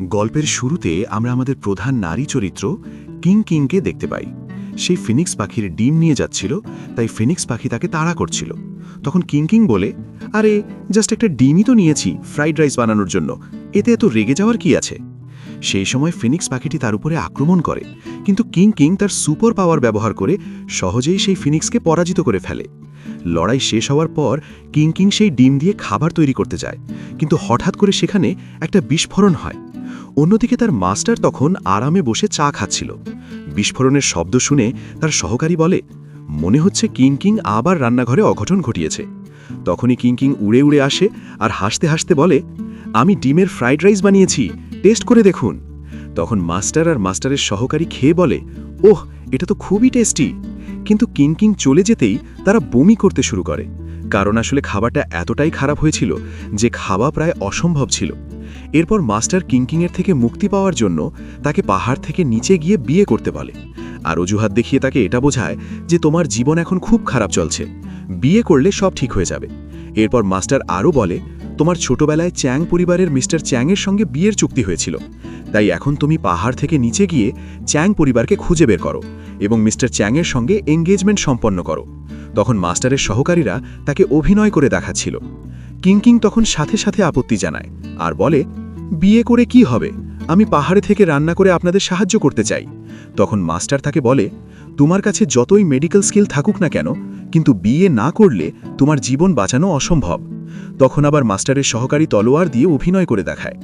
গল্পের শুরুতে আমরা আমাদের প্রধান নারী চরিত্র কিংকে দেখতে পাই। সেই ফিনিক্স পাখির ডিম নিয়ে যাচ্ছিল, তাই ফিনিক্স পাখি তাকে তাড়া করছিল। তখন কিং বলে, আরে জাস্ট একটা ডিমই তো নিয়েছি ফ্রাইড রাইস বানানোর জন্য, এতে এত রেগে যাওয়ার কি আছে। সেই সময় ফিনিক্স পাখিটি তার উপরে আক্রমণ করে, কিন্তু কিং তার সুপার পাওয়ার ব্যবহার করে সহজেই সেই ফিনিক্সকে পরাজিত করে ফেলে। লড়াই শেষ হওয়ার পর কিং সেই ডিম দিয়ে খাবার তৈরি করতে যায়, কিন্তু হঠাৎ করে সেখানে একটা বিস্ফোরণ হয়। অন্যদিকে তার মাস্টার তখন আরামে বসে চা খাচ্ছিল। বিস্ফোরণের শব্দ শুনে তার সহকারী বলে, মনে হচ্ছে কিং আবার রান্নাঘরে অঘটন ঘটিয়েছে। তখনই কিং উড়ে উড়ে আসে আর হাসতে হাসতে বলে, আমি ডিমের ফ্রাইড রাইস বানিয়েছি, টেস্ট করে দেখুন। তখন মাস্টার আর মাস্টারের সহকারী খেয়ে বলে, ওহ, এটা তো খুবই টেস্টি। কিন্তু কিং চলে যেতেই তারা বমি করতে শুরু করে, কারণ আসলে খাবারটা এতটাই খারাপ হয়েছিল যে খাওয়া প্রায় অসম্ভব ছিল। এরপর মাস্টার কিংয়ের থেকে মুক্তি পাওয়ার জন্য তাকে পাহাড় থেকে নিচে গিয়ে বিয়ে করতে বলে, আর অজুহাত দেখিয়ে তাকে এটা বোঝায় যে তোমার জীবন এখন খুব খারাপ চলছে, বিয়ে করলে সব ঠিক হয়ে যাবে। এরপর মাস্টার আরও বলে, তোমার ছোটবেলায় চ্যাং পরিবারের মিস্টার চ্যাংয়ের সঙ্গে বিয়ের চুক্তি হয়েছিল, তাই এখন তুমি পাহাড় থেকে নিচে গিয়ে চ্যাং পরিবারকে খুঁজে বের করো এবং মিস্টার চ্যাংয়ের সঙ্গে এঙ্গেজমেন্ট সম্পন্ন করো। তখন মাস্টারের সহকারীরা তাকে অভিনয় করে দেখাচ্ছিল। কিং তখন সাথে সাথে আপত্তি জানায় আর বলে, বিয়ে করে কি হবে, আমি পাহাড়ে থেকে রান্না করে আপনাদের সাহায্য করতে চাই। তখন মাস্টার তাকে বলে, তোমার কাছে যতই মেডিকেল স্কিল থাকুক না কেন, কিন্তু বিয়ে না করলে তোমার জীবন বাঁচানো অসম্ভব। তখন আবার মাস্টারের সহকারী তলোয়ার দিয়ে অভিনয় করে দেখায়।